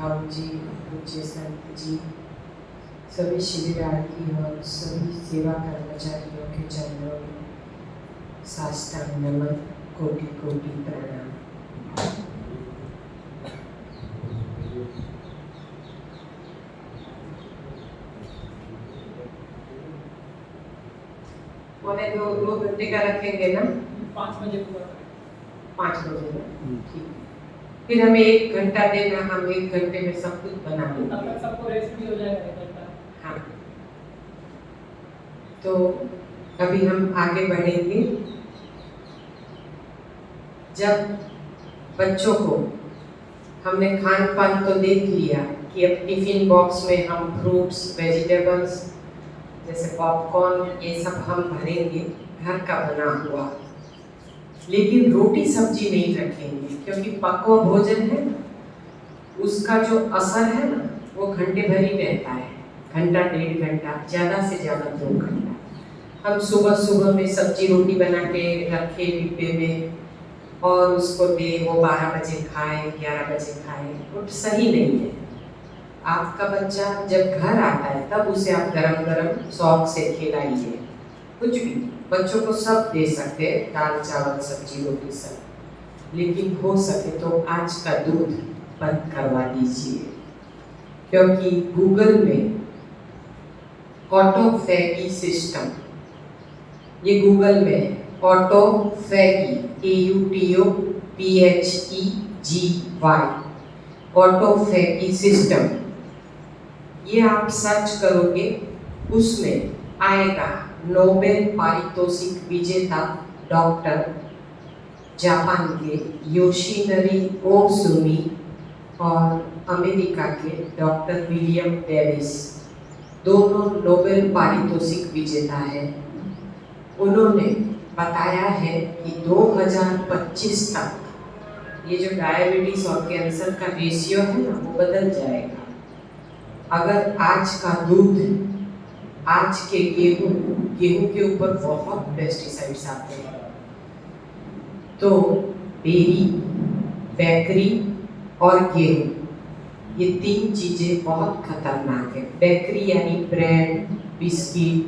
ठाकुर जी, पूज्य संत जी, सभी शिविरार्थी और सभी सेवा कर्मचारियों के चरणों में साष्टांग नमन, कोटि कोटि प्रणाम। पौने दो घंटे का रखेंगे ना? 5 बजे पूरा 5 बजे ना, ठीक। फिर हमें 1 घंटा देना, हम 1 घंटे में सब कुछ बना लेंगे। तब तक सबको रेस्ट भी हो जाएगा 1 घंटा। हाँ, तो अभी हम आगे बढ़ेंगे। जब बच्चों को हमने खान पान तो देख लिया कि अब टिफिन बॉक्स में हम फ्रूट्स, वेजिटेबल्स जैसे पॉपकॉर्न ये सब हम भरेंगे घर का बना हुआ, लेकिन रोटी सब्जी नहीं रखेंगे क्योंकि पकवा भोजन है ना, उसका जो असर है ना वो घंटे भर ही रहता है, घंटा 1.5 घंटा, ज़्यादा से ज़्यादा 2 घंटा। हम सुबह सुबह में सब्जी रोटी बना के रखे डिब्बे में और उसको दे, वो 12 बजे खाए, 11 बजे खाए, वो सही नहीं है। आपका बच्चा जब घर आता है तब उसे आप गरम गरम शौक से खिलाइए, कुछ भी। बच्चों को सब दे सकते हैं, दाल चावल सब्जी रोटी सब, लेकिन हो सके तो आज का दूध बंद करवा दीजिए, क्योंकि गूगल में ऑटोफैगी सिस्टम, ये गूगल में ऑटोफैगी AUTOPHEGY ऑटोफैगी सिस्टम, ये आप सर्च करोगे उसमें आएगा नोबेल पारितोषिक विजेता डॉक्टर जापान के योशिनरी ओसुमी और अमेरिका के डॉक्टर विलियम डेविस, दोनों नोबेल पारितोषिक विजेता हैं। उन्होंने बताया है कि 2025 तक ये जो डायबिटीज और कैंसर का रेशियो है ना वो बदल जाएगा। अगर आज का दूध, आज के गेहूं के ऊपर बहुत पेस्टिसाइड्स आते हैं, तो डेयरी, बेकरी और गेहूं, ये 3 चीजें बहुत खतरनाक है। बेकरी यानी ब्रेड, बिस्किट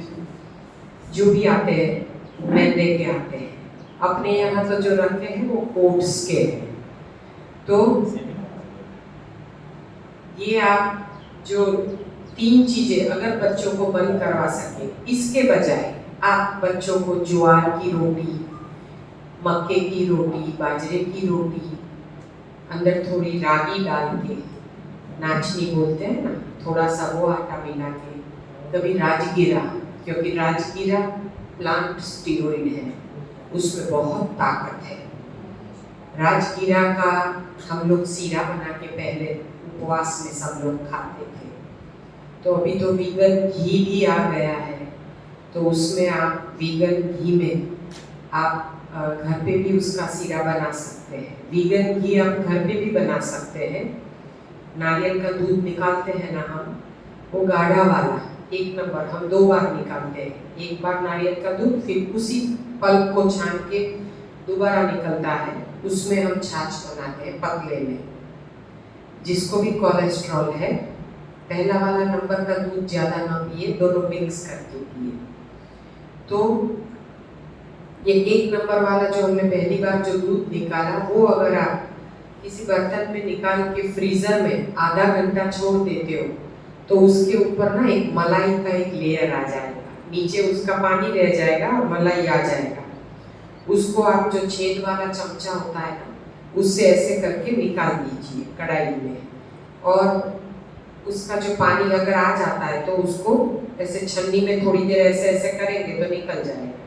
जो भी आते हैं मैदे के आते हैं, अपने यहाँ तो जो रखते हैं वो ओट्स के हैं। तो ये आप जो 3 चीजें अगर बच्चों को बंद करवा सके, इसके बजाय आप बच्चों को ज्वार की रोटी, मक्के की रोटी, बाजरे की रोटी, अंदर थोड़ी रागी डाल के, नाचनी बोलते हैं ना, थोड़ा सा वो आटा मिला के, कभी राजगीरा, क्योंकि राजगीरा प्लांट स्टीरॉइड है, उसमें बहुत ताकत है। राजगीरा का हम लोग सीरा बना के पहले उपवास में सब लोग खाते थे। तो अभी तो वीगन घी भी आ गया है, तो उसमें आप वीगन घी में आप घर पे भी उसका सीरा बना सकते हैं। वीगन घी आप घर पे भी बना सकते हैं। नारियल का दूध निकालते हैं ना हम, वो गाढ़ा वाला 1 नंबर, हम 2 बार निकालते हैं। एक बार नारियल का दूध, फिर उसी पल्प को छान के दोबारा निकलता है, उसमें हम छाछ बनाते हैं पतले में। जिसको भी कोलेस्ट्रॉल है, पहला वाला नंबर का दूध ज़्यादा ना पिए, दोनों मिक्स करके पिए। तो ये 1 नंबर वाला जो हमने पहली बार जो दूध निकाला, वो अगर आप किसी बर्तन में निकाल के फ्रीजर में आधा घंटा छोड़ देते हो, तो उसके ऊपर ना एक मलाई का एक लेयर आ जाएगा, नीचे उसका पानी रह जाएगा और मलाई आ जाएगा। उसको आप जो छेद वाला चमचा होता है ना, उससे ऐसे करके निकाल दीजिए कढ़ाई में, और उसका जो पानी अगर आ जाता है तो उसको ऐसे छन्नी में थोड़ी देर ऐसे ऐसे करेंगे तो निकल जाएगा।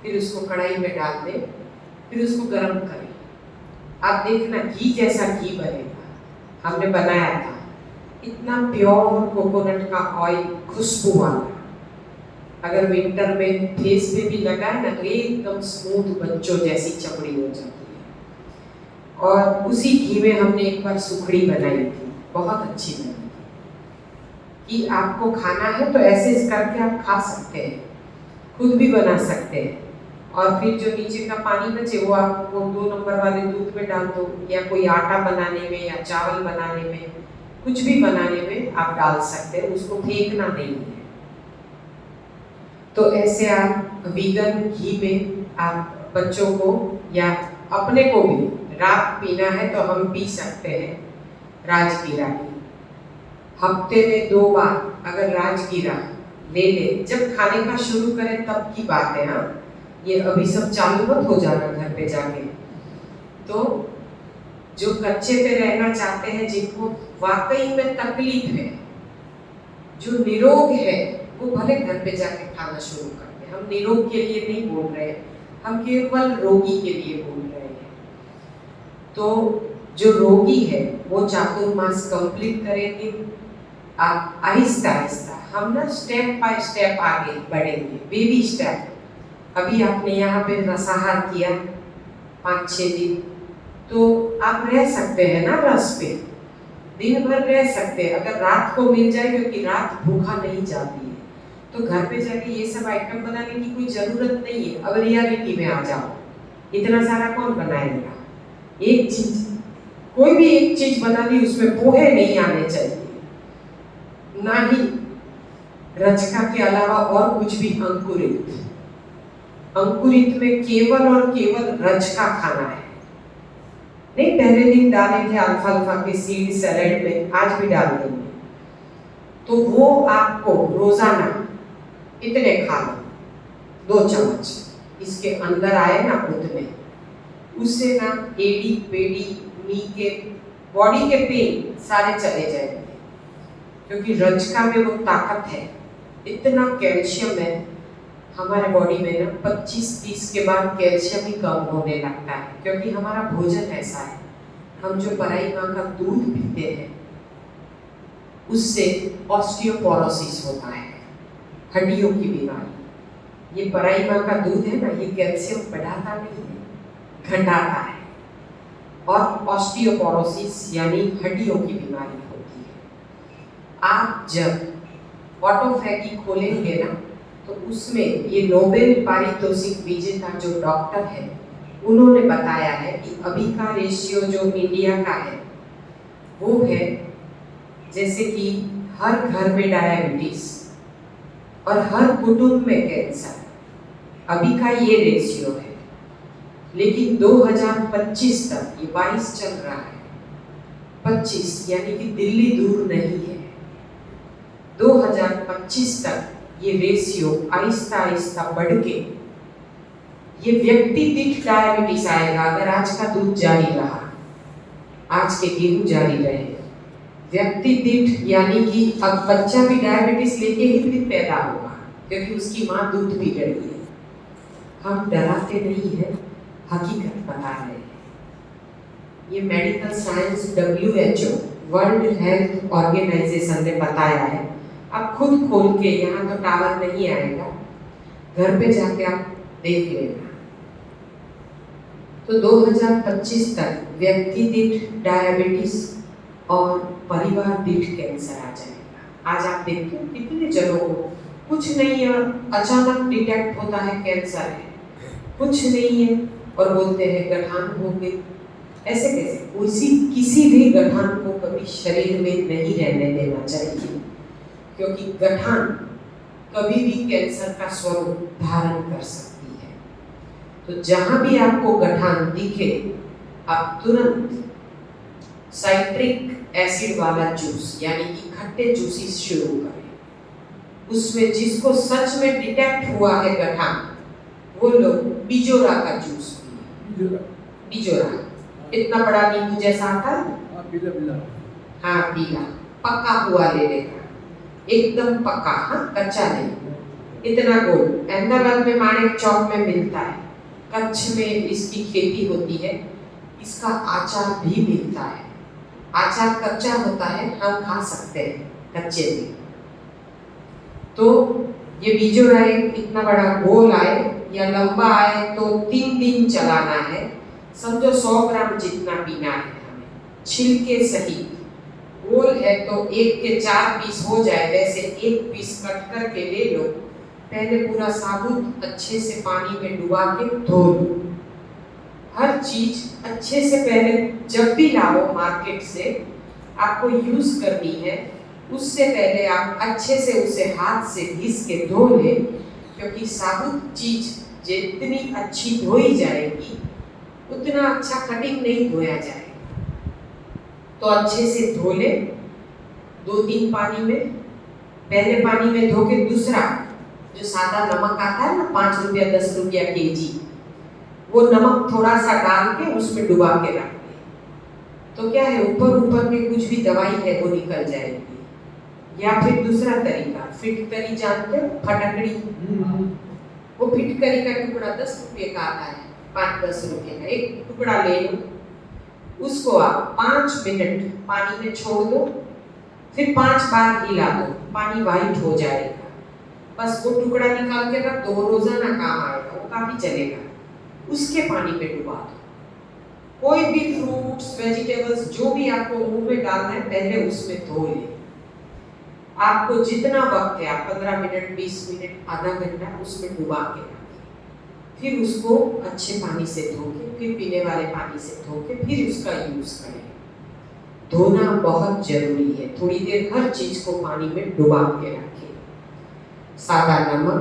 फिर उसको कढ़ाई में डाल दें, फिर उसको गर्म करें, आप देखना घी जैसा घी बनेगा। हमने बनाया था, इतना प्योर कोकोनट का ऑयल, खुशबू वाला, अगर विंटर में फेस पे भी लगाए ना तो एकदम स्मूथ बच्चों जैसी चमड़ी हो जाती है। और उसी घी में हमने एक बार सुखड़ी बनाई थी, बहुत अच्छी बनी थी। कि आपको खाना है तो ऐसे करके आप खा सकते हैं, खुद भी बना सकते हैं। और फिर जो नीचे का पानी बचे वो आप वो 2 नंबर वाले दूध में डाल दो, या कोई आटा बनाने में या चावल बनाने में कुछ भी बनाने में आप डाल सकते हैं, उसको फेंकना नहीं है। तो ऐसे आप वीगन घी में आप बच्चों को या अपने को भी रात पीना है तो हम पी सकते हैं राजगीरा की। हफ्ते में 2 बार अगर राजगीरा ले ले, जब खाने का शुरू करें तब की बात है। हाँ, ये अभी सब चालू मत हो जाना घर पे जाके। तो जो कच्चे पे रहना चाहते हैं, जिनको वाकई में तकलीफ है, जो निरोग है, वो भले घर पे जाके खाना शुरू करते हैं। हम निरोग के लिए नहीं बोल रहे हैं, हम केवल रोगी के लिए बोल रहे हैं। तो जो रोगी है वो चातुर्मास कंप्लीट करेंगे। आप आहिस्ता आहिस्ता, हम ना स्टेप बाय स्टेप आगे बढ़ेंगे, बेबी स्टेप। अभी आपने यहाँ पे रसाहार किया 5-6 दिन, तो आप रह सकते हैं ना रस पे, दिन भर रह सकते हैं अगर रात को मिल जाए, क्योंकि रात भूखा नहीं जाती है। तो घर पे जाके ये सब आइटम बनाने की कोई ज़रूरत नहीं है। अब रियलिटी में आ जाओ, इतना सारा कौन बनाएगा? एक चीज, कोई भी एक चीज बनानी, उसमें पोहे नहीं आने चाहिए, ना ही रचका के अलावा और कुछ भी। अंकुरित में केवल और केवल रचका खाना है। नहीं, पहले दिन डाले थे अल्फाल्फा के सीड सैलेड में, आज भी डाल देंगे। तो वो आपको रोजाना इतने खा लो, 2 चम्मच इसके अंदर आए ना उतने, उससे ना एडी पेडी नी के बॉडी के पेन सारे चले जाएंगे। क्योंकि रचका में वो ताकत है, इतना कैल्शियम है हमारे बॉडी में ना, 25-30 के बाद कैल्शियम ही कम होने लगता है। क्योंकि हमारा भोजन ऐसा है, हम जो पराई माँ का दूध पीते हैं उससे ऑस्टियोपोरोसिस होता है, हड्डियों की बीमारी। ये पराई माँ का दूध है ना, ये कैल्शियम बढ़ाता नहीं है, घटाता है। और ऑस्टियोपोरोसिस यानी हड्डियों की बीमारी होती है। आप जब ऑटोफैगी खोलेंगे ना, तो उसमें ये नोबेल पारितोषिक विजेता जो डॉक्टर है, उन्होंने बताया है कि अभी का रेशियो जो इंडिया का है वो है, जैसे कि हर घर में डायबिटीज और हर कुटुंब में कैंसर, अभी का ये रेशियो है। लेकिन 2025 तक, ये 22 चल रहा है, 25 यानी कि दिल्ली दूर नहीं है, 2025 तक ये रेशियो आहिस्ता आहिस्ता बढ़ के ये व्यक्ति दीठ डायबिटीज आएगा। अगर आज का दूध जारी रहा, आज के गेहूं जारी रहे, व्यक्ति दीठ यानी कि अब बच्चा भी डायबिटीज लेके ही फिर पैदा होगा, क्योंकि उसकी माँ दूध पी रही है। हम डराते नहीं है, हकीकत बता रहे हैं। ये medical science WHO World Health Organization ने बताया है। आप खुद खोल के, यहाँ तो टावर नहीं आएगा, घर पे जाके आप देख लेना। तो 2025 तक व्यक्ति दीठ डायबिटीज और परिवार दीठ कैंसर आ जाएगा। आज आप देखते हो कितने जनों को कुछ नहीं है, अचानक डिटेक्ट होता है कैंसर है, कुछ नहीं है और बोलते हैं गठान हो गए। ऐसे कैसे? किसी भी गठान को कभी शरीर में नहीं रहने देना चाहिए, क्योंकि गठान कभी भी कैंसर का स्वरूप धारण कर सकती है। तो जहां भी आपको गठान दिखे, आप तुरंत साइट्रिक एसिड वाला जूस यानी कि खट्टे जूसेस शुरू करें। उसमें जिसको सच में डिटेक्ट हुआ है गठान, वो लोग बिजोरा का जूस पिए। बिजोरा इतना बड़ा नींबू जैसा आता है, हाँ पीला, पका हुआ लेने का, एकदम पका, हाँ कच्चा नहीं। इतना गोल अहमदाबाद में माणिक चौक में मिलता है, कच्छ में इसकी खेती होती है। इसका आचार भी मिलता है। आचार कच्चा होता है, हम खा सकते हैं कच्चे में। तो ये बिजोरा इतना बड़ा गोल आए या लंबा आए तो 3 दिन चलाना है। समझो 100 ग्राम जितना पीना है हमें, छिलके सहित। गोल है तो 1 के 4 पीस हो जाए, वैसे 1 पीस कट करके ले लो। पहले पूरा साबुत अच्छे से पानी में डुबा के धो लो। हर चीज अच्छे से पहले जब भी लाओ मार्केट से, आपको यूज करनी है, उससे पहले आप अच्छे से उसे हाथ से घिस के धो लें, क्योंकि साबुत चीज जितनी अच्छी धोई जाएगी उतना अच्छा कटिंग नहीं धोया जाएगा। तो अच्छे से धो ले 2-3 पानी में। पहले पानी में धो के दूसरा जो सादा नमक आता है ना, 5 रुपया 10 रुपया केजी, वो नमक थोड़ा सा डाल के उसमें डुबा के रख दे। तो क्या है, ऊपर ऊपर के कुछ भी दवाई है वो निकल जाएगी। या फिर दूसरा तरीका, फिटकरी जानते हो, फटकड़ी, वो फिटकरी का टुकड़ा 10 रुपये का आता है, 5-10 रुपये का एक टुकड़ा ले लो, उसको आप 5 मिनट पानी में छोड़ दो, फिर 5 बार हिला दो, पानी वाइट हो जाएगा। बस वो टुकड़ा निकाल के रख दो, रोजाना काम आएगा, वो काफी चलेगा। उसके पानी में डुबा दो। कोई भी फ्रूट्स वेजिटेबल्स जो भी आपको मुंह में डालना है पहले उसमें धो ले। आपको जितना वक्त है, आप 15 मिनट 20 मिनट आधा घंटा उसमें डुबा के रखें, फिर उसको अच्छे पानी से धो के, फिर पीने वाले पानी से धो के, फिर उसका यूज करें। धोना बहुत जरूरी है। थोड़ी देर हर चीज को पानी में डुबा के रखें। सादा नमक,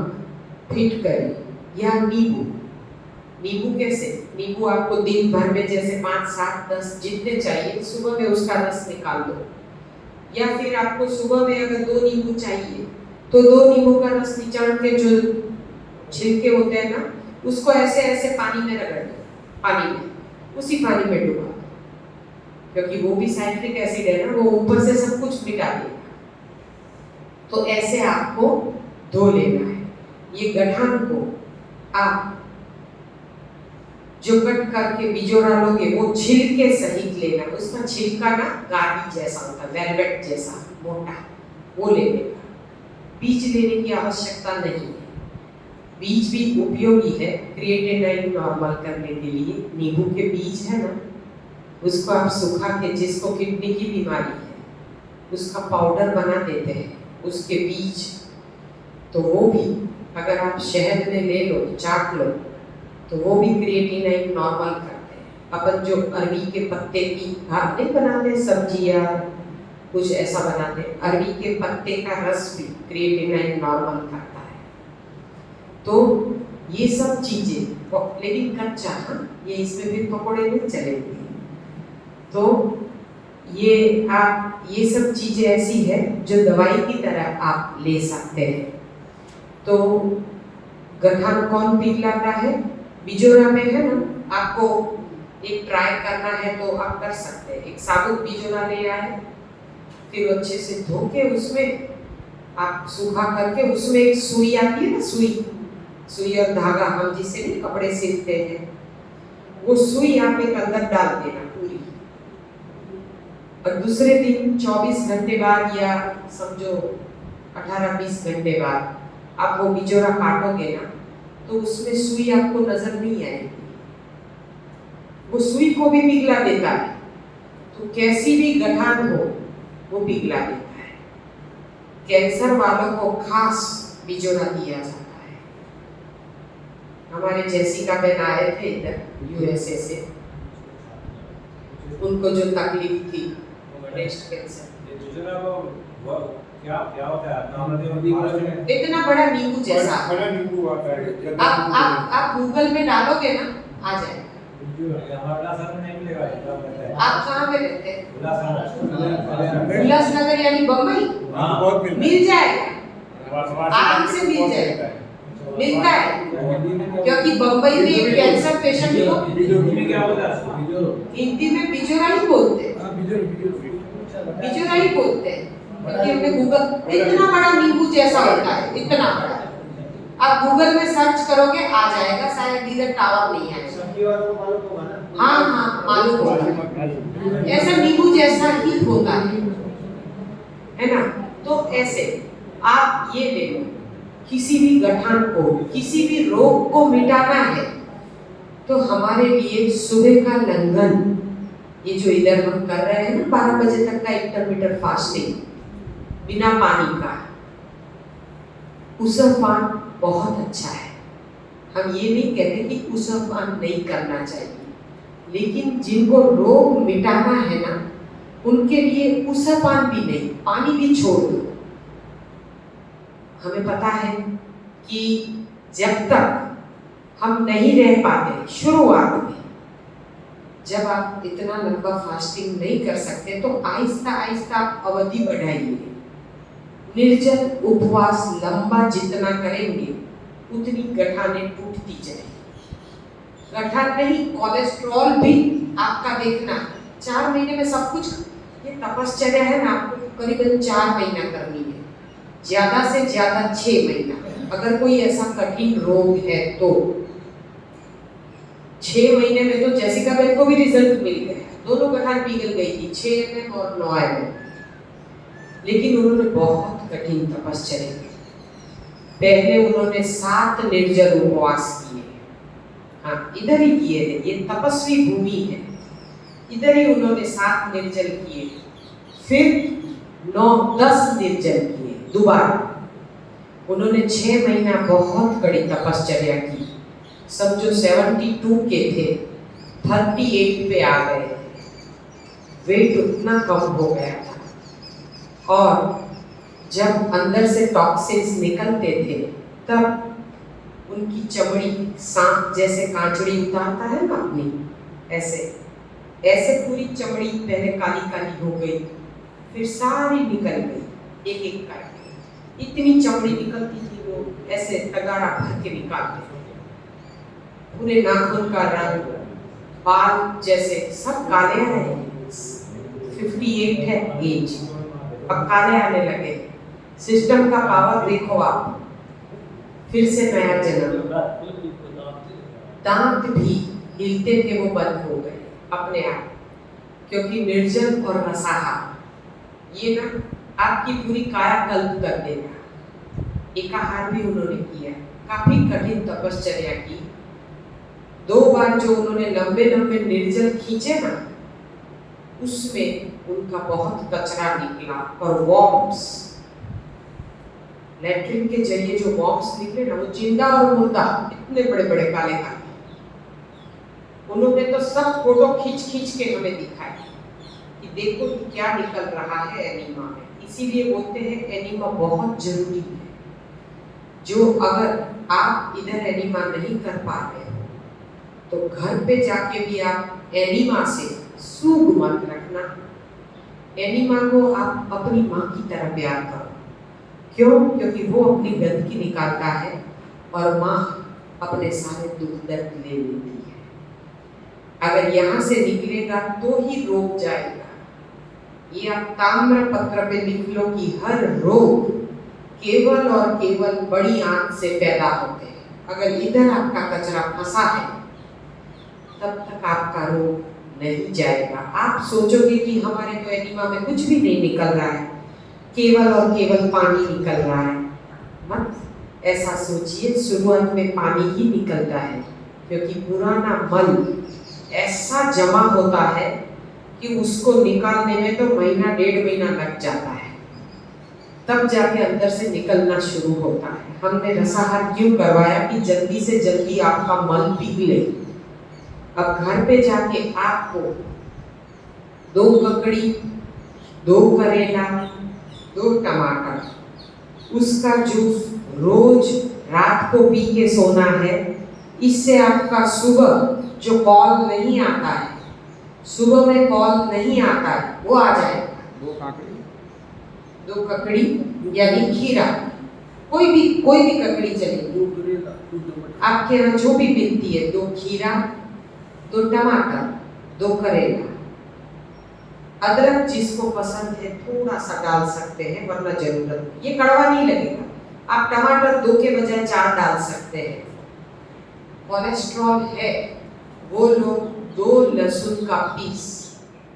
फिटकरी या नींबू। नींबू कैसे? नींबू आपको दिन भर में जैसे 5, 7, 10 जितने चाहिए, सुबह में उसका रस निकाल दो। या फिर आपको सुबह में अगर 2 नींबू चाहिए तो 2 नींबू का रस निचोड़ के जो छिलके होते हैं ना, उसको ऐसे ऐसे पानी में रगड़ दो, पानी में, उसी पानी में डुबा दो, क्योंकि वो भी साइट्रिक एसिड है ना, वो ऊपर से सब कुछ मिटा देगा। तो ऐसे आपको धो लेना है। ये गठान को आप जो कट करके बिजोरा लोगे वो छिलके सहित लेना। उसका छिलका ना गाड़ी जैसा होता है, वेलवेट जैसा मोटा, वो लेने का। बीज लेने की आवश्यकता नहीं है। बीज भी उपयोगी है क्रिएटिनिन नॉर्मल करने के लिए। नींबू के बीज है ना, उसको आप सुखा के, जिसको किडनी की बीमारी है उसका पाउडर बना देते हैं, उसके बीज, तो वो भी अगर आप शहद में ले लो, चाट लो, तो वो भी क्रिएटिनिन नॉर्मल करते हैं। अपन जो अरवी के पत्ते की भाप नहीं बनाते, सब्जी या कुछ ऐसा बनाते, अरवी के पत्ते का रस भी क्रिएटिनिन नॉर्मल करता है। तो ये सब चीजें, लेकिन कच्चा, हाँ, ये इसमें भी पकौड़े नहीं चलेंगे। तो ये आप, ये सब चीजें ऐसी है जो दवाई की तरह आप ले सकते हैं। तो गठान कौन पिघलाता है? बिजोरा में है ना, आपको एक ट्राई करना है तो आप कर सकते हैं। एक साबुत बिजोरा ले आए, फिर अच्छे से धो के उसमें आप सूखा करके, उसमें एक सुई आती है ना, सुई और धागा, हम जिसे नहीं कपड़े सिलते हैं, वो सुई आप एक अंदर डाल देना पूरी। और दूसरे दिन 24 घंटे बाद या समझो 18-20 घंटे बाद आप वो बिजोरा काटोगे ना, तो उसमें सुई आपको नजर नहीं आएगी। वो सुई को भी पिघला देता है। तो कैसी भी गठान हो वो पिघला देता है। कैंसर वालों को खास बिजोरा दिया जाता है। हमारे जैसिका बहन आए थे इधर यूएसए से, उनको जो तकलीफ थी ब्रेस्ट कैंसर, क्या होता है? इतना बड़ा नींबू जैसा, बड़ा नींबू आता है। आप गूगल में डालोगे ना, आ जाएगा। आप कहाँ पे रहते हैं? उल्लासनगर यानी बम्बई? मिल जाएगा, आराम से मिल जाएगा, मिलता है। क्योंकि बम्बई में एक कैंसर पेशेंट को हिंदी में बिजोरा ही बोलते हैं, बिजोरा ही बोलते हैं। क्योंकि हमने गूगल, इतना बड़ा नींबू जैसा होता है, इतना बड़ा। आप गूगल में सर्च करोगे आ जाएगा, शायद इधर टावर नहीं आएगा। हाँ हाँ, मालूम होगा, ऐसा नींबू जैसा ही होता है ना। तो ऐसे आप ये ले लो, किसी भी गठान को, किसी भी रोग को मिटाना है तो हमारे लिए सुबह का लंघन, ये जो इधर हम कर रहे हैं ना 12 बजे तक का इंटरमिटेंट फास्टिंग बिना पानी का, उसम पान बहुत अच्छा है। हम ये नहीं कहते कि उसम पान नहीं करना चाहिए, लेकिन जिनको रोग मिटाना है ना, उनके लिए ऊसा पान भी नहीं, पानी भी छोड़ दो। हमें पता है कि जब तक हम नहीं रह पाते शुरुआत में, जब आप इतना लंबा फास्टिंग नहीं कर सकते तो आहिस्ता आहिस्ता आप अवधि बढ़ाइए। निर्जल उपवास लंबा जितना करेंगे उतनी गठाने टूटती जाएगी। गठान नहीं, कोलेस्ट्रॉल भी आपका देखना 4 महीने में सब कुछ। ये तपश्चर्या है ना, आपको करीबन 4 महीना करनी है, ज्यादा से ज्यादा 6 महीना। अगर कोई ऐसा कठिन रोग है तो 6 महीने में तो जैसिका बेन को भी रिजल्ट मिल गया, दोनों गठान पिघल गई थी 6 में और 9 में। लेकिन उन्होंने बहुत कठिन तपश्चर्या की। पहले उन्होंने 7 निर्जल उपवास किए। हाँ, इधर ही किए थे, ये तपस्वी भूमि है, इधर ही उन्होंने 7 निर्जल किए, फिर 9-10 निर्जल किए दोबारा। उन्होंने 6 महीना बहुत कड़ी तपश्चर्या की। सब जो 72 के थे 38 पे आ गए थे, वेट उतना कम हो गया था। और जब अंदर से टॉक्सिन्स निकलते थे तब उनकी चमड़ी सांप जैसे कांचड़ी उतारता है ना अपनी, ऐसे ऐसे पूरी चमड़ी पहले काली काली हो गई, फिर सारी निकल गई एक एक करके। इतनी चमड़ी निकलती थी, वो ऐसे तगाड़ा भर के निकालते थे। पूरे नाखून का रंग, बाल जैसे सब काले हैं। 58 है एज, अब काले आने लगे। सिस्टम का पावर देखो आप, फिर से नया जन्म। दांत भी हिलते थे, वो बंद हो गए अपने आप, क्योंकि निर्जल और रसाहार ये ना आपकी पूरी कायाकल्प कर देगा। एकाहार भी उन्होंने किया, काफी कठिन तपश्चर्या की। 2 बार जो उन्होंने लंबे लंबे निर्जल खींचे ना, उसमें उनका बहुत कचरा निकला। और वॉर्म्स, लैट्रिन के जरिए जो वॉर्म्स निकले ना, वो जिंदा और मुर्दा इतने बड़े बड़े काले काले। उन्होंने तो सब फोटो खींच खींच के हमें दिखाए कि देखो कि क्या निकल रहा है एनीमा में। इसीलिए बोलते हैं एनीमा बहुत जरूरी है। जो अगर आप इधर एनीमा नहीं कर पा रहे तो घर पे जाके भी आप एनीमा से सूग मत रखना। एनीमा को आप अपनी माँ की तरह प्यार करो। क्यों? क्योंकि वो अपनी गंदगी निकालता है और माँ अपने सारे दुख दर्द ले लेती है। अगर यहाँ से निकलेगा तो ही रोग जाएगा। ये आप ताम्र पत्र पे लिख लो कि हर रोग केवल और केवल बड़ी आंत से पैदा होते हैं। अगर इधर आपका कचरा फंसा है तब तक आपका रोग नहीं जाएगा। आप सोचोगे कि हमारे तो एनीमा में कुछ भी नहीं निकल रहा है, केवल और केवल पानी निकल रहा है। मत ऐसा सोचिए, शुरुआत में पानी ही निकलता है, क्योंकि पुराना मल ऐसा जमा होता है कि उसको निकालने में तो महीना 1.5 महीना लग जाता है, तब जाके अंदर से निकलना शुरू होता है। हमने रसाहार क्यों करवाया कि जल्दी से जल्दी आपका मल पिघले। अब घर पे जाके आपको 2 ककड़ी, 2 करेला, 2 टमाटर, उसका जूस रोज रात को पी के सोना है। इससे आपका सुबह जो कॉल नहीं आता है, सुबह में कॉल नहीं आता है, वो आ जाएगा। 2 ककड़ी यानी खीरा, कोई भी ककड़ी चलेगी, आपके यहाँ जो भी मिलती है। 2 खीरा, 2 टमाटर, 2 करेला, अदरक जिसको पसंद है थोड़ा सा डाल सकते हैं, वरना जरूरत, ये कड़वा नहीं लगेगा। आप टमाटर 2 के बजाय 4 डाल सकते हैं। कोलेस्ट्रॉल है वो लोग 2 लहसुन का पीस,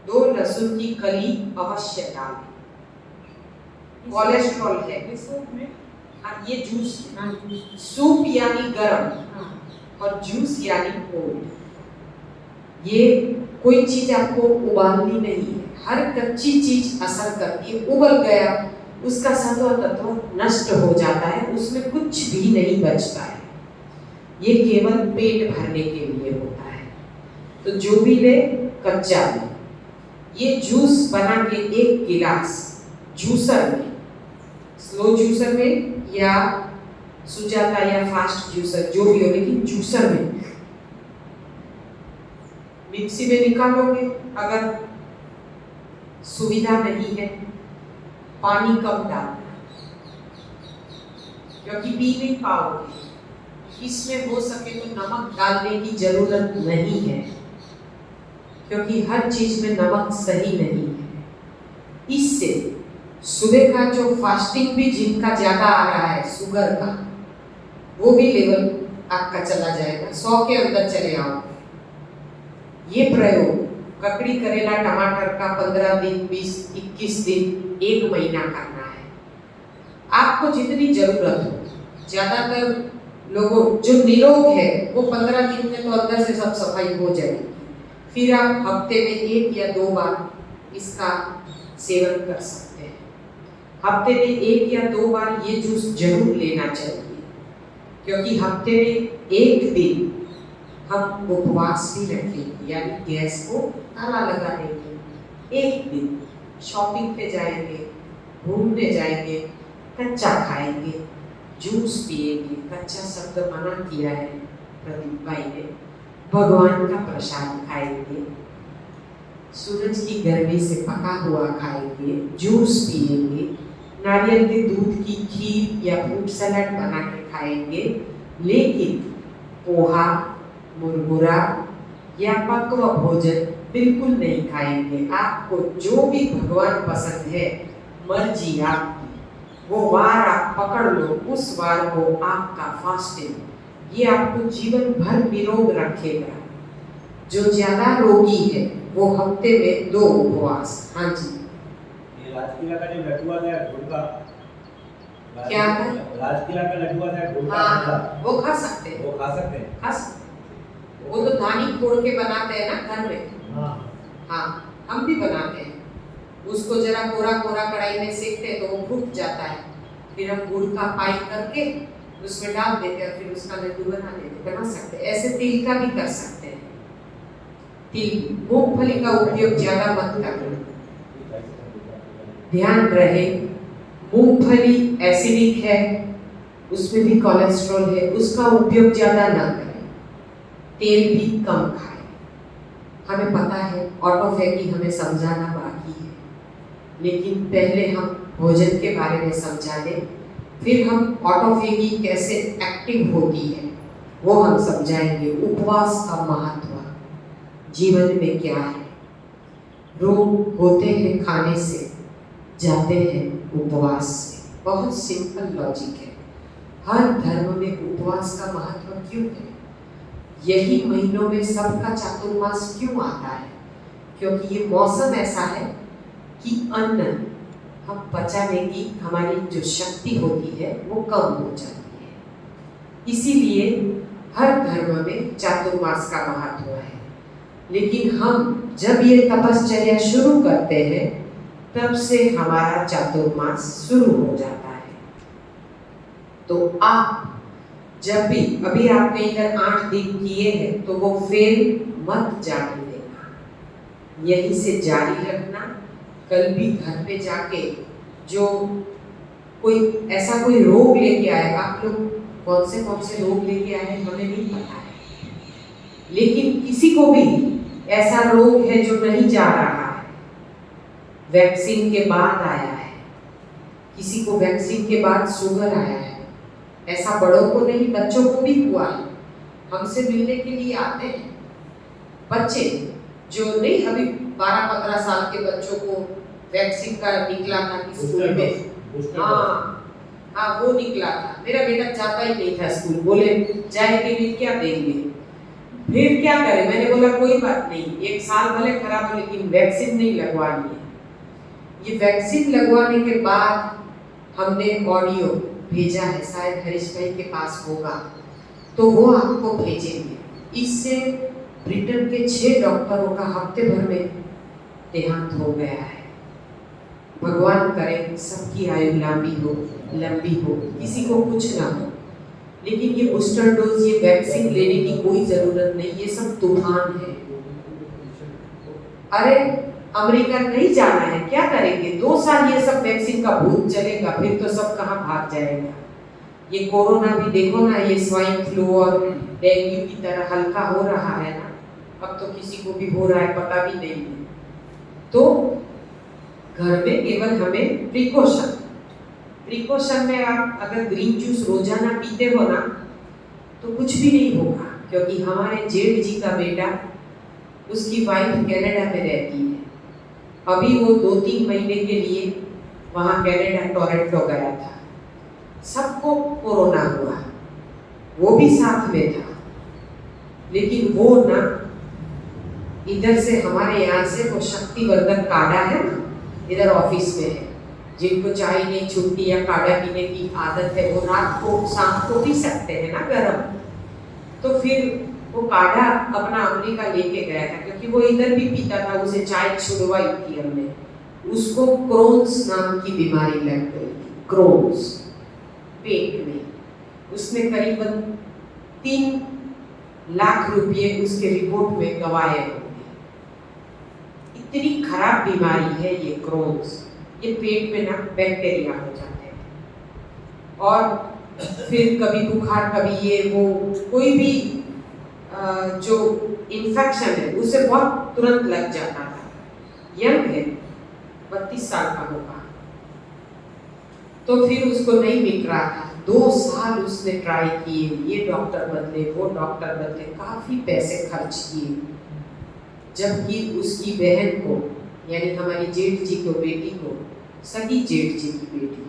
2 लहसुन की कली अवश्य डालें। कोलेस्ट्रॉल है ये जूस, सूप यानी गरम और जूस यानी कोल्ड। ये कोई चीज आपको उबालनी नहीं है, हर कच्ची चीज असर करती है। उबल गया उसका सत्व तत्व नष्ट हो जाता है, उसमें कुछ भी नहीं बचता है। ये केवल पेट भरने के लिए होता है। तो जो भी ले कच्चा ले, ये जूस बना के एक गिलास जूसर में, स्लो जूसर में या सुजाता या फास्ट जूसर जो भी हो, लेकिन जूसर में मिक्सी में निकालोगे। अगर सुविधा नहीं है पानी कम डालना, क्योंकि पी नहीं पाओगे। इसमें हो सके तो नमक डालने की जरूरत नहीं है, क्योंकि हर चीज में नमक सही नहीं है। इससे सुबह का जो फास्टिंग भी जिनका ज्यादा आ रहा है शुगर का, वो भी लेवल आपका चला जाएगा, 100 के अंदर चले आओ। ये प्रयोग ककड़ी करेला टमाटर का 15 दिन 20-21 दिन 1 महीना करना है। आपको जितनी जरूरत हो। ज्यादातर लोगों जो निरोग है वो 15 दिन में तो अंदर से सब सफाई हो जाएगी। फिर आप हफ्ते में 1 या 2 बार इसका सेवन कर सकते हैं। हफ्ते में 1 या 2 बार ये जूस जरूर लेना चाहिए, क्योंकि हफ्ते में 1 दिन हम उपवास भी रखेंगे, यानी गैस को ताला लगा देंगे। 1 दिन शॉपिंग पे जाएंगे, घूमने जाएंगे, कच्चा खाएंगे, जूस पिएंगे। कच्चा शब्द मना किया है प्रदीप भाई ने। भगवान का प्रसाद खाएंगे, सूरज की गर्मी से पका हुआ खाएंगे, जूस पिएंगे, नारियल के दूध की खीर या फ्रूट सलाद बना के खाएंगे, लेकिन पोहा, मुरमुरा या पकवा भोजन बिल्कुल नहीं खाएंगे। आपको जो भी भगवान पसंद है, मर्जी आपकी, वो वार आप पकड़ लो, उस वार को आपका फास्टिंग, ये आपको जीवन भर निरोग रखेगा। जो ज्यादा रोगी है वो हफ्ते में 2 उपवास। हाँ जी, ये राजकिला का जो लड्डू आता है गुड़ का, क्या है? राजकिला का लड्डू आता है गुड़ का, हाँ, वो खा सकते हैं, वो खा सकते हैं। खा सकते हैं। वो तो धानी फोड़ के बनाते हैं ना घर में। हाँ, हम भी बनाते हैं। उसको जरा कोरा कोरा कढ़ाई में सेकते हैं तो वो फूट जाता है। फिर हम गुड़ का पाई करके उसमें डाल देते हैं, फिर उसका लड्डू बना सकते हैं। ऐसे तिल का भी कर सकते हैं। तिल, मूंगफली का उपयोग ज्यादा मत करना। ध्यान रहे, मूंगफली एसिडिक है, उसमें भी कोलेस्ट्रॉल है, उसका उपयोग ज्यादा न करें। तेल भी कम खाएं। हमें पता है ऑटोफेगी हमें समझाना बाकी है, लेकिन पहले हम भोजन के बारे में समझा दें, फिर हम ऑटोफेगी कैसे एक्टिव होती है वो हम समझाएंगे। उपवास का महत्व जीवन में क्या है। रोग होते हैं खाने से, जाते हैं उपवास से। बहुत सिंपल लॉजिक है। हर धर्म में उपवास का महत्व क्यों है? यही महीनों में सबका चातुर्मास क्यों आता है? क्योंकि ये मौसम ऐसा है कि अन्न हम पचाने की हमारी जो शक्ति होती है वो कम हो जाती है। इसीलिए हर धर्म में चातुर्मास का महत्व है। लेकिन हम जब ये तपश्चर्या शुरू करते हैं तब से हमारा चातुर्मास शुरू हो जाता है। तो आप जब भी, अभी आपने इधर 8 दिन किए हैं तो वो फेल मत जाने देना, यहीं से जारी रखना। कल भी घर पे जाके जो कोई ऐसा कोई रोग लेके आए, आप लोग कौन से रोग लेके आए हमें नहीं पता है, लेकिन किसी को भी ऐसा रोग है जो नहीं जा रहा है, वैक्सीन के बाद आया है, किसी को वैक्सीन के बाद शुगर आया है, ऐसा बड़ों को नहीं बच्चों को भी हुआ है। हमसे मिलने के लिए आते हैं बच्चे जो नहीं, अभी 12-15 साल के बच्चों को वैक्सीन का निकला था कि स्कूल में, हाँ वो निकला था। मेरा बेटा जाता ही नहीं था स्कूल, बोले जाएंगे भी क्या देंगे, फिर क्या करें। मैंने बोला कोई बात नहीं, 1 साल भले खराब हो लेकिन वैक्सीन नहीं लगवानी है। ये वैक्सीन लगवाने के बाद हमने ऑडियो भेजा है, शायद हरीश भाई के पास होगा तो वो आपको भेजेंगे। इससे ब्रिटेन के 6 डॉक्टरों का हफ्ते भर में देहांत हो गया है। भगवान करे सबकी आयु लंबी हो, किसी को कुछ ना हो। लेकिन ये बूस्टर डोज, ये वैक्सीन लेने की कोई जरूरत नहीं, ये सब तूफान है। अरे अमेरिका नहीं जाना है, क्या करेंगे? 2 साल ये सब वैक्सीन का भूत चलेगा, फिर तो सब कहाँ भाग जाएगा। ये कोरोना भी देखो ना, ये स्वाइन फ्लू और डेंगू की तरह हल्का हो रहा है ना, अब तो किसी को भी हो रहा है पता भी नहीं है। तो घर में केवल हमें प्रिकॉशन में आप अगर ग्रीन जूस रोजाना पीते हो ना तो कुछ भी नहीं होगा, क्योंकि हमारे जेठ जी का बेटा, उसकी वाइफ कनाडा में रहती है, अभी वो 2-3 महीने के लिए वहाँ कनाडा टोरंटो गया था, सबको कोरोना हुआ, वो भी साथ में था, लेकिन वो ना इधर से हमारे यहाँ से वो शक्तिवर्धक काढ़ा है ना, इधर ऑफिस में है, जिनको चाय नहीं छुट्टी या काढ़ा पीने की आदत है वो रात को शाम को पी सकते हैं ना गरम। तो फिर वो काढ़ा अपना अमेरिका लेके गया था, क्योंकि वो इधर भी पीता था, उसे चाय छुड़वाई थी हमने, उसको क्रोन्स नाम की बीमारी लग गई थी, क्रोन्स पेट में, उसने करीबन 3 लाख रुपए उसके रिपोर्ट में गवाए होंगे। इतनी खराब बीमारी है ये क्रोन्स, ये पेट में ना बैक्टीरिया हो जाते हैं, और फिर कभी बुखार, कभी ये वो, कोई भी जो इन्फेक्शन है उसे बहुत तुरंत लग जाता था। यंग है, 32 साल का होगा, तो फिर उसको नहीं मिल रहा था, 2 साल उसने ट्राई किए, ये डॉक्टर बदले, वो डॉक्टर बदले, काफी पैसे खर्च किए, जबकि उसकी बहन को, यानी हमारी जेठ जी को बेटी को, सगी जेठ जी की बेटी,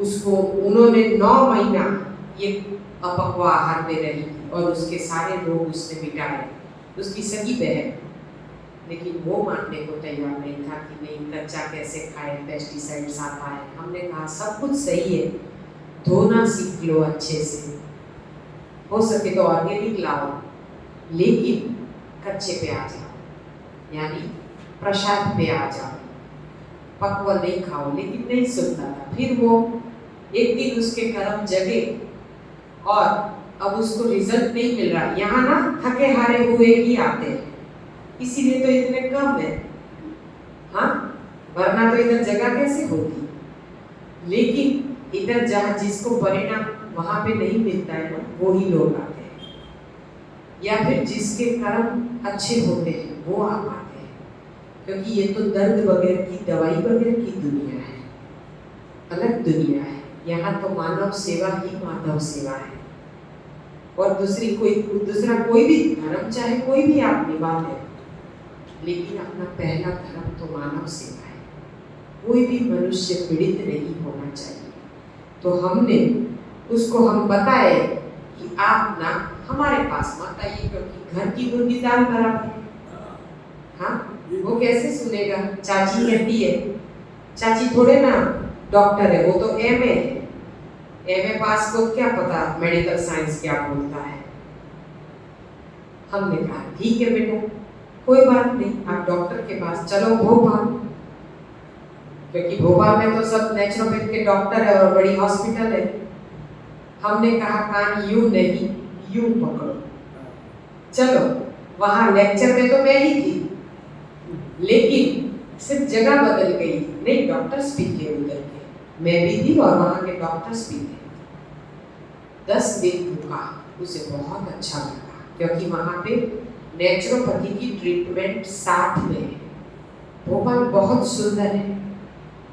उसको उन्होंने 9 महीना ये अपक्वा आहार में रही और उसके सारे रोग उसने मिटाए, उसकी सगी बहन, लेकिन वो मानने को तैयार नहीं था कि नहीं, कच्चा कैसे खाए, पेस्टिसाइड्स आता है। हमने कहा सब कुछ सही है, धोना सीख लो अच्छे से, हो सके तो ऑर्गेनिक लाओ, लेकिन कच्चे पे आ जाओ, यानी प्रसाद पे आ जाओ, पकवा नहीं खाओ, लेकिन नहीं सुनता था। फिर वो एक दिन उसके कर्म जगे और अब उसको रिजल्ट नहीं मिल रहा। यहाँ ना थके हारे हुए ही आते हैं, इसीलिए तो इतने कम है, हाँ, वरना तो इधर जगह कैसे होगी। लेकिन इधर जहाँ जिसको परिणाम वहाँ पे नहीं मिलता है ना, वो ही लोग आते हैं, या फिर जिसके कर्म अच्छे होते हैं वो आ पाते हैं, क्योंकि ये तो दर्द वगैरह की दवाई वगैरह की दुनिया है, अलग दुनिया है। यहाँ तो मानव सेवा ही माधव सेवा है, और दूसरा कोई भी धर्म, चाहे कोई भी आप निभाते हैं, लेकिन अपना पहला धर्म तो मानव सेवा है। कोई भी मनुष्य पीड़ित नहीं होना चाहिए। तो हमने उसको हम बताए कि आप ना हमारे पास मत आइए, क्योंकि घर की मुर्गी दाल बराबर है। हाँ, वो कैसे सुनेगा? चाची कहती है, चाची थोड़े ना डॉक्टर है, वो तो एमए है, एमए पास को क्या पता मेडिकल साइंस क्या बोलता है। हमने कहा ठीक है बेटा, कोई बात नहीं, आप डॉक्टर के पास चलो भोपाल, क्योंकि भोपाल में तो सब नेचुरोपैथ के डॉक्टर है और बड़ी हॉस्पिटल है। हमने कहा कान यूं नहीं यूं पकड़ो, चलो। वहां लेक्चर में तो मैं ही थी, लेकिन सिर्फ जगह बदल गई। नहीं, डॉक्टर्स भी थे उधर के, मैं भी थी और वहां के डॉक्टर्स भी थे। 10 दिन रुका, उसे बहुत अच्छा लगा, क्योंकि वहां पे नेचुरोपैथी की ट्रीटमेंट साथ में है। भोपाल बहुत सुंदर है,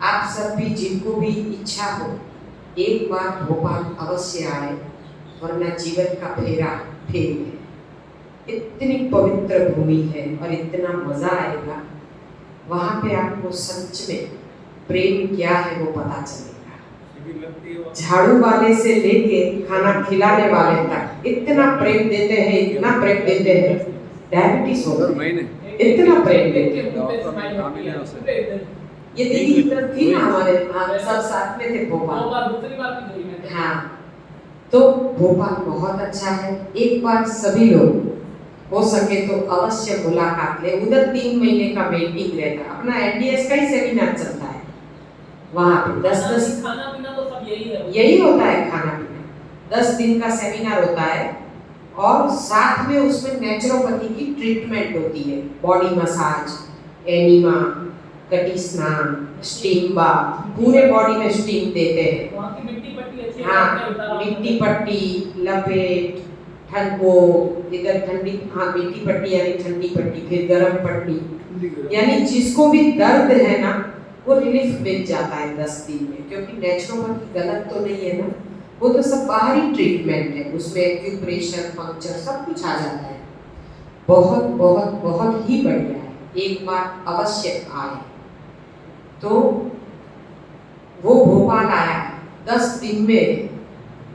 आप सब भी जिनको भी इच्छा हो एक बार भोपाल अवश्य आए, वरना जीवन का फेरा फेर है। इतनी पवित्र भूमि है और इतना मजा आएगा वहां पे, आपको सच में प्रेम क्या है वो पता चलेगा। झाड़ू वाले से लेके खाना खिलाने वाले तक इतना प्रेम देते हैं, इतना प्रेम देते हैं, डायबिटीज हो गई, इतना प्रेम देते हैं। ये दीदी इधर थी ना हमारे, हम सब साथ में थे भोपाल। हाँ, तो भोपाल बहुत अच्छा है, एक बार सभी लोग हो सके तो अवश्य मुलाकात ले। उधर 3 महीने का वेटिंग रहता है, अपना एनडीएस का ही सेमिनार चलता है वहाँ पे। 10 खाना पीना तो सब यही होता है, खाना पीना 10 दिन का सेमिनार होता है, और साथ में उसमें नेचुरोपैथी की ट्रीटमेंट होती है, बॉडी मसाज, एनिमा, कटी स्नान, स्टीम बाथ, पूरे बॉडी में स्टीम देते हैं। वहाँ की मिट्टी पट्टी अच्छी है, हाँ, अपने उतारा मिट्टी पट्टी, लपेट, ठंड वो इधर ठंडी, हाँ मिट्टी पट्टी यानी ठंडी पट्टी, फिर गर्म पट्टी, यानी जिसको भी दर्द है ना वो रिलीफ मिल जाता है 10 दिन में, क्योंकि नेचुरोपैथी गलत तो नहीं है ना, वो तो सब बाहरी ट्रीटमेंट है, उसमें एक्यूप्रेशर, पंक्चर सब कुछ आ जाता है। बहुत बहुत बहुत ही बढ़िया है, एक बार अवश्य आए। तो वो भोपाल आया, 10 दिन में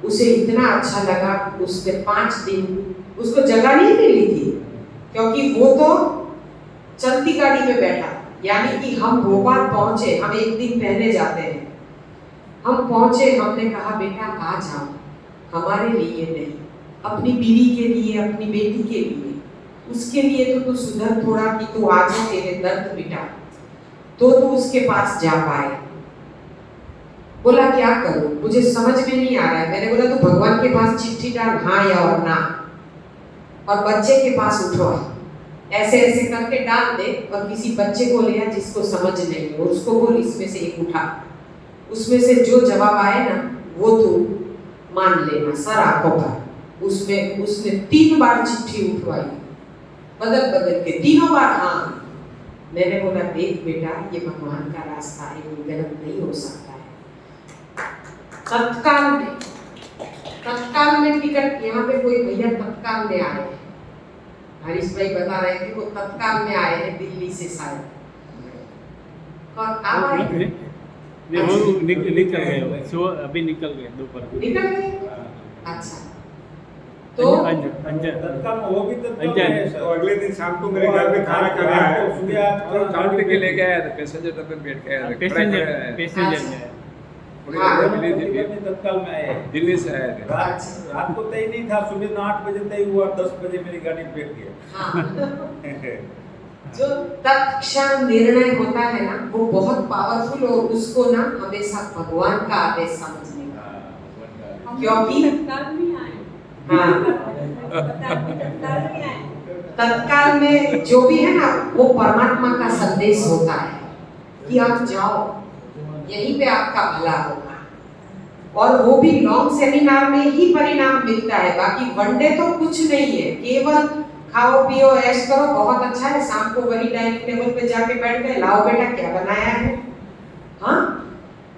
उसे इतना अच्छा लगा, उसने 5 दिन उसको जगह नहीं मिली थी, क्योंकि वो तो चलती गाड़ी में बैठा, यानी कि हम भोपाल पहुंचे, हम 1 दिन पहले जाते हैं, हम पहुंचे, हमने कहा बेटा आ जाओ, हमारे लिए नहीं, अपनी बीवी के लिए, अपनी बेटी के लिए, उसके लिए तो तू सुधर थोड़ा कि तू आ जा, तेरे दर्द मिटा, तो तू उसके पास जा पाए। बोला क्या करूं, मुझे समझ में नहीं आ रहा है। मैंने बोला तू भगवान के पास चिट्ठी डाल, हाँ या और ना, और बच्चे के पास उठवा, ऐसे ऐसे करके डाल दे, और किसी बच्चे को ले आ जिसको समझ नहीं है, उसको बोल इसमें से एक उठा, उसमें से जो जवाब आए ना वो तू मान लेना सर आंखों पर। उसमें उसने 3 बार चिट्ठी उठवाई, बदल बदल के, तीनों बार हाँ। मैंने बोला देख बेटा ये भगवान का रास्ता है, ये गलत नहीं हो सकता है। तत्काल में टिकट, यहाँ पे कोई भैया तत्काल में आए हैं, हरीश भाई बता रहे थे वो तत्काल में आए हैं दिल्ली से शायद, और आप आए निकल गए, सो अभी निकल गए दोपहर निकल गए। अच्छा तो तत्काल में वो भी तत्काल अंजन। में है, तो अगले दिन शाम को मेरे घर में खाना खाने आया, तो सुबह आप और काउंटर के लेके आया था, पैसेंजर डब्बे में बैठ के आया था, पैसेंजर खड़ा- पैसेंजर में थोड़ी हाँ। देर मिली थी, फिर तत्काल में आए। दिल्ली से आए थे। रात को तय नहीं था, सुबह 8 बजे तय हुआ, 10 बजे मेरी गाड़ी में बैठ गया। हाँ जो तत्क्षण निर्णय होता है ना वो बहुत पावरफुल, और उसको ना हमेशा भगवान का आदेश समझने का, क्योंकि हाँ तत्काल में जो भी है ना वो परमात्मा का संदेश होता है कि आप जाओ, यहीं पे आपका भला होगा, और वो भी लॉन्ग सेमिनार में ही परिणाम मिलता है। बाकी वनडे तो कुछ नहीं है, केवल खाओ पियो ऐश करो, बहुत अच्छा है, शाम को वही डाइनिंग टेबल पे जाके बैठ गए, लाओ बेटा क्या बनाया है, हाँ,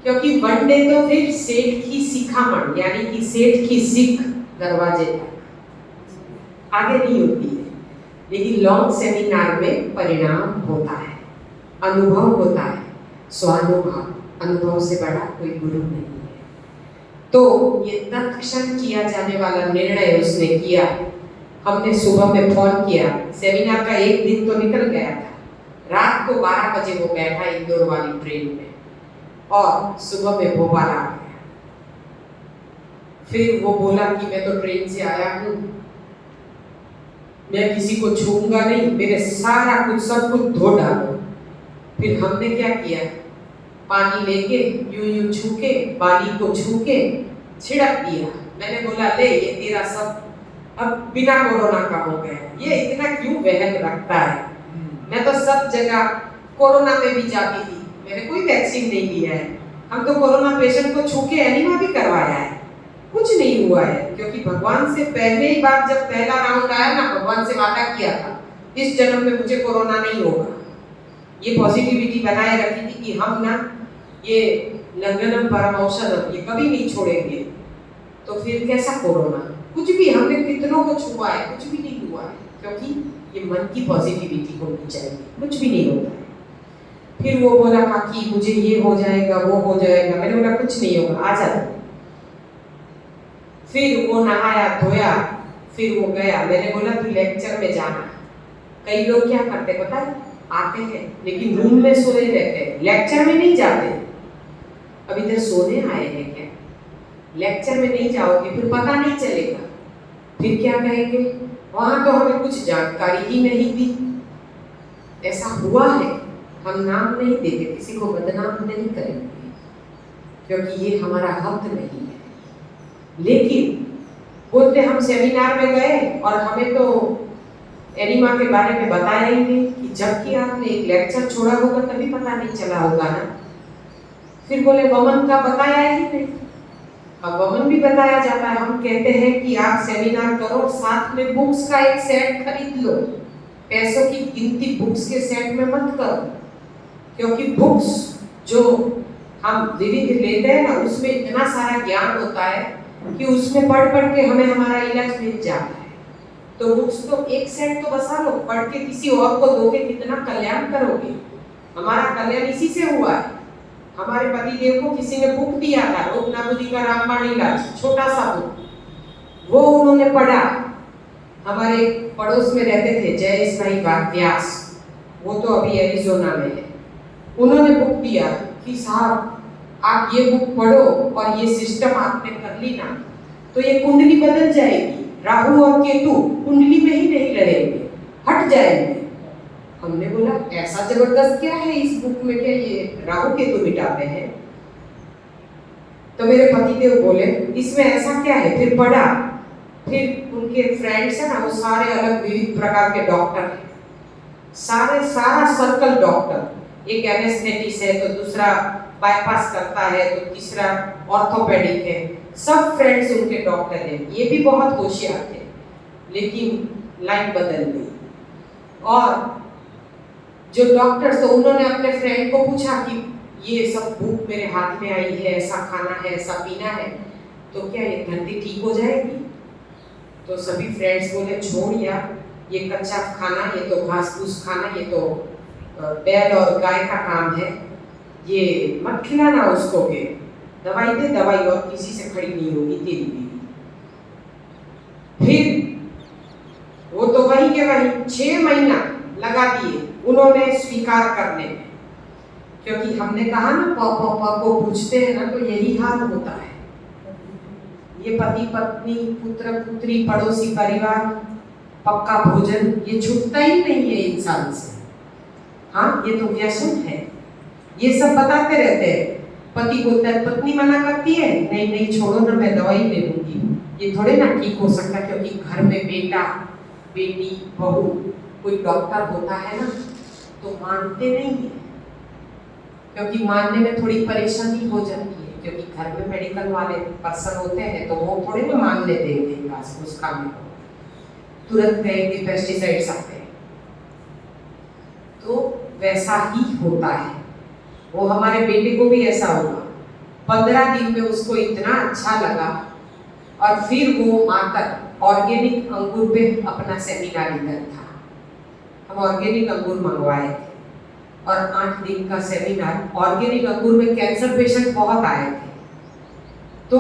क्योंकि वनडे तो फिर सेठ की शिखामण, यानी कि सेठ की सीख दरवाजे तक, आगे नहीं होती है। लेकिन लॉन्ग सेमिनार में परिणाम होता है, अनुभव होता है, स्वानुभव, अनुभव से बड़ा कोई गुरु नहीं है। तो ये तत्क्षण किया जाने वाला निर्णय उसने किया। हमने सुबह में फोन किया, सेमिनार का 1 दिन तो निकल गया था, रात को 12 बजे वो बैठा इंदौर वाली ट्रेन में, और सुबह में भोपाल आ गया। फिर वो बोला कि मैं तो ट्रेन से आया हूँ, मैं किसी को छूऊंगा नहीं, मेरे सारा कुछ सब कुछ धो डालो। फिर हमने क्या किया, पानी लेके यूं छू के, बाली को छू के छिड़क दिया। मैंने बोला ले ये तेरा सब अब बिना कोरोना का हो गया, ये इतना क्यों वहम रखता है। मैं तो सब जगह कोरोना में भी जाती थी, मैंने कोई वैक्सीन नहीं लिया है, हम तो कोरोना पेशेंट को छू के एनिमा भी करवाया है, कुछ नहीं हुआ है, क्योंकि भगवान से पहले ही बार जब पहला राउंड आया ना, भगवान से वादा किया था इस जन्म में मुझे कोरोना नहीं होगा। ये पॉजिटिविटी बनाए रखी थी कि हम ना ये लंघनम परम औषधम ये कभी नहीं छोड़ेंगे। तो फिर कैसा कोरोना, कुछ भी, हमने कितनों को छुआ है, कुछ भी नहीं हुआ है, क्योंकि ये मन की पॉजिटिविटी होनी चाहिए, कुछ भी नहीं होता है। फिर वो बोला काकी मुझे ये हो जाएगा वो हो जाएगा, मैंने बोला कुछ नहीं होगा, आ जाओ। फिर वो नहाया धोया, फिर वो गया। मैंने बोला तू लेक्चर में जाना। कई लोग क्या करते पता है, आते हैं लेकिन रूम में सोए रहते हैं, लेक्चर में नहीं जाते। अब इधर सोने आए हैं क्या, लेक्चर में नहीं जाओगे फिर पता नहीं चलेगा, फिर क्या कहेंगे वहां तो हमें कुछ जानकारी ही नहीं दी। ऐसा हुआ है, हम नाम नहीं देते, किसी को बदनाम नहीं करेंगे, क्योंकि ये हमारा हक नहीं है। लेकिन बोलते हम सेमिनार में गए और हमें तो एनिमा के बारे में बताया ही नहीं कि जबकि आपने एक लेक्चर छोड़ा होगा तभी पता नहीं चला होगा ना। फिर बोले वमन का बताया ही नहीं। अब वमन भी बताया जाता है। हम कहते हैं कि आप सेमिनार करो, साथ में बुक्स का एक सेट खरीद लो। पैसों की गिनती बुक्स के सेट में मत करो, क्योंकि बुक्स जो हम विविध लेते हैं ना, उसमें इतना सारा ज्ञान होता है कि उसमें पढ़ पढ़ के हमें हमारा इलाज मिल जाता है। तो बुक्स तो एक सेट तो बसा लो, पढ़ के किसी और को दोगे कितना कल्याण करोगे। हमारा कल्याण इसी से हुआ है। हमारे पतिदेव को किसी ने बुक दिया था, रूपनाथ का रामबाण इलाज, छोटा सा बुक, वो उन्होंने पढ़ा। हमारे पड़ोस में रहते थे जयेश भाई व्यास, वो तो अभी एरिजोना में है। उन्होंने बुक दिया कि साहब आप ये बुक पढ़ो और ये सिस्टम आपने कर ली ना तो ये कुंडली बदल जाएगी। राहु और केतु कुंडली में ही नहीं रहेंगे, हट जाएंगे। हमने बोला ऐसा जबरदस्त क्या है इस बुक में, क्या ये राहु केतु मिटाते हैं? तो मेरे पतिदेव बोले इसमें ऐसा क्या है। फिर पढ़ा, फिर उनके फ्रेंड्स है ना, वो सारे अलग विविध प्रकार के डॉक्टर हैं, सारा सर्कल डॉक्टर। एक एनेस्थेटिस्ट है, तो दूसरा बाईपास करता है, तो तीसरा ऑर्थोपेडिक है। सब फ्रेंड्स उनके डॉक्टर हैं। ये भी बहुत होशियार थे, लेकिन लाइन बदल गई। और जो डॉक्टर तो उन्होंने अपने फ्रेंड को पूछा कि ये सब भूख मेरे हाथ में आई है, ऐसा खाना है, ऐसा पीना है, तो क्या ये धरती ठीक हो जाएगी? तो सभी फ्रेंड्स बोले छोड़ यार, ये कच्चा खाना, ये तो घास फूस खाना, ये तो बैल और गाय का काम है, ये मत खिलाना उसको। के दवाई दे, दवाई और किसी से खड़ी नहीं होगी तेरी बीवी। फिर वो तो वही के वही 6 महीना लगा दिए उन्होंने स्वीकार करने में, क्योंकि हमने कहा ना पापा को पूछते हैं ना तो यही हाल होता है। ये पति पत्नी, पुत्र पुत्री, पड़ोसी परिवार, पक्का भोजन, ये छूटता ही नहीं है इंसान से। हाँ, ये तो व्यसन है। ये सब बताते रहते हैं। पति बोलता है, पत्नी मना करती है, नहीं नहीं छोड़ो ना, मैं दवाई ले लूंगी। ये थोड़े ना ठीक हो सकता, क्योंकि घर में बेटा बेटी बहू कोई डॉक्टर होता है ना तो मानते नहीं है, क्योंकि मानने में थोड़ी परेशानी हो जाती है, क्योंकि घर में मेडिकल वाले पर्सन होते हैं तो वो थोड़े ना मानने देंगे घास फूस खाने को, तुरंत कहेंगे पेस्टिसाइड्स आते हैं। तो वैसा ही होता है। वो हमारे बेटे को भी ऐसा हुआ। 15 दिन में उसको इतना अच्छा लगा और फिर वो आकर ऑर्गेनिक अंगूर पे अपना सेमिनार इधर था। हम ऑर्गेनिक अंगूर मंगवाए थे और 8 दिन का सेमिनार। ऑर्गेनिक अंगूर में कैंसर पेशेंट बहुत आए थे, तो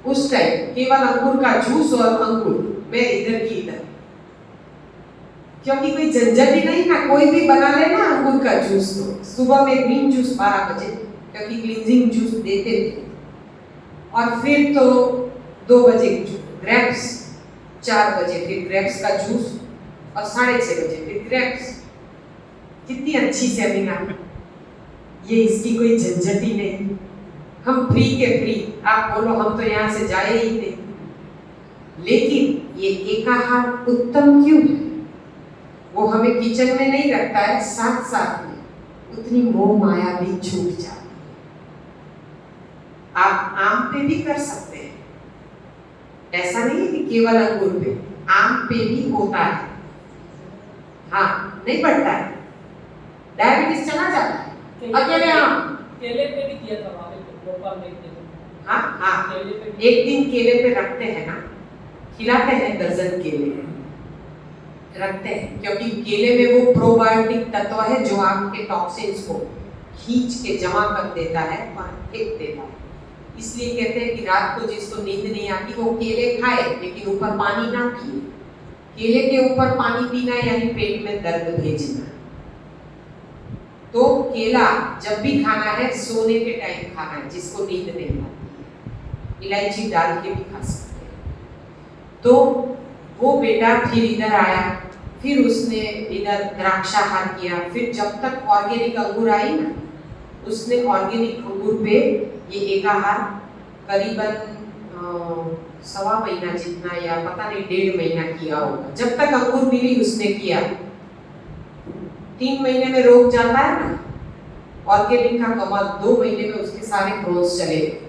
उस टाइम केवल अंगूर का जूस और अंगूर, मैं इधर की इधर, क्योंकि कोई झंझट ही नहीं ना, कोई भी बना ले ना अंगूर का जूस। तो सुबह में ग्रीन जूस 12 बजे, क्योंकि क्लींजिंग जूस देते थे, और फिर तो 2 बजे ग्रेप्स, 4 बजे फिर ग्रेप्स का जूस, और 6:30 बजे फिर ग्रेप्स। कितनी अच्छी सेमिनार। ये इसकी कोई झंझट ही नहीं, हम फ्री के फ्री। आप बोलो हम तो यहाँ से जाए ही नहीं, लेकिन ये एकाहार उत्तम क्यों है? वो हमें किचन में नहीं रखता है, साथ साथ में उतनी मोह माया भी छूट जाती है। आप आम पे भी कर सकते हैं, ऐसा नहीं है कि केवल अंगूर पे, आम पे भी होता है। हाँ, नहीं बढ़ता है, डायबिटीज चला जाता है अकेले आम। केले पे भी किया था वहाँ पे भोपाल में। हाँ हाँ, एक दिन केले पे रखते हैं ना, खिलाते हैं, दर्जन केले रखते हैं, क्योंकि केले में वो प्रोबायोटिक तत्व है जो आपके टॉक्सिन्स को खींच के जमा कर देता है और फेंक देता है। इसलिए कहते हैं कि रात को जिसको नींद नहीं आती वो केले खाए, लेकिन ऊपर पानी ना पिए। केले के ऊपर पानी पीना यानी पेट में दर्द भेजना। तो केला जब भी खाना है सोने के टाइम खाना है, जिसको नींद नहीं आती। इलायची डाल के भी खा सकते हैं। तो वो बेटा फिर इधर आया, फिर उसने इधर द्राक्षाहार किया। फिर जब तक ऑर्गेनिक अंगूर आई ना, उसने ऑर्गेनिक अंगूर पे ये एकाहार करीबन 1.25 महीना जितना, या पता नहीं 1.5 महीना किया होगा। जब तक अंगूर मिली उसने किया। 3 महीने में रोग जाता है ना, ऑर्गेनिक का कमाल 2 महीने में उसके सारे क्रोन्स चले गए।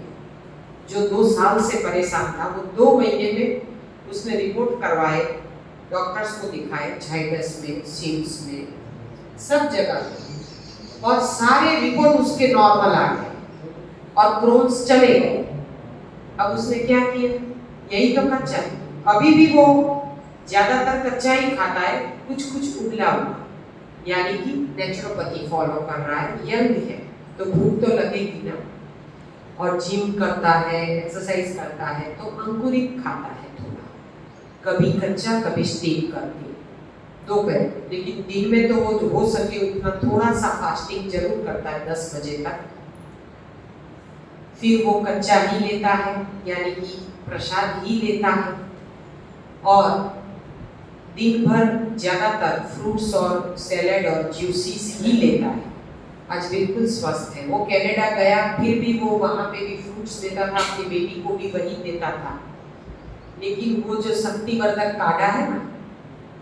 जो 2 साल से परेशान था वो 2 महीने में उसने रिपोर्ट करवाए, डॉक्टर्स को दिखाए, झाइडस में, सिम्स में, सब जगह, और सारे रिपोर्ट उसके नॉर्मल आ गए और क्रोन्स चले गए। अब उसने क्या किया, यही तो कच्चा है, अभी भी वो ज्यादातर कच्चा ही खाता है, कुछ कुछ उबला हुआ, यानी कि नेचुरोपैथी फॉलो कर रहा है, यंग है तो भूख तो लगेगी ना, और जिम करता है, एक्सरसाइज करता है तो अंकुरित खाता है थोड़ा, कभी कच्चा कभी स्टीम करके दोपहर, लेकिन दिन में तो वो हो सके उतना थोड़ा सा फास्टिंग जरूर करता है 10 बजे तक। फिर वो कच्चा ही लेता है, यानी कि प्रसाद ही लेता है, और दिन भर ज्यादातर फ्रूट्स और सैलेड और जूसीस ही लेता है। आज बिल्कुल स्वस्थ है। वो कनाडा गया फिर भी वो वहाँ पे भी फ्रूट्स देता था, अपनी बेटी को भी वही देता था, लेकिन वो जो शक्तिवर्धक काढ़ा है ना,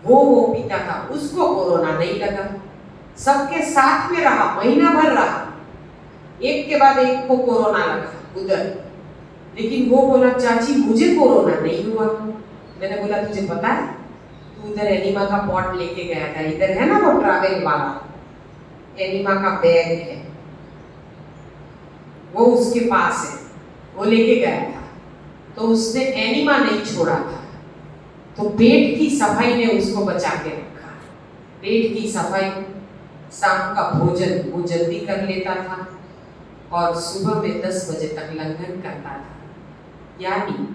वो पीता था, उसको कोरोना नहीं लगा। सबके साथ में रहा, महीना भर रहा, एक के बाद एक को कोरोना लगा उधर, लेकिन वो बोला चाची मुझे कोरोना नहीं हुआ। मैंने बोला तुझे पता है, तू उधर एनिमा का पॉट लेके गया था, इधर है ना वो ट्रैवल वाला एनिमा का बैग है, वो उसके पास है, वो लेके गया था, तो उसने एनिमा नहीं छोड़ा था, तो पेट की सफाई ने उसको बचा के रखा। पेट की सफाई, शाम का भोजन वो जल्दी कर लेता था और सुबह में 10 बजे तक लंघन करता था, यानी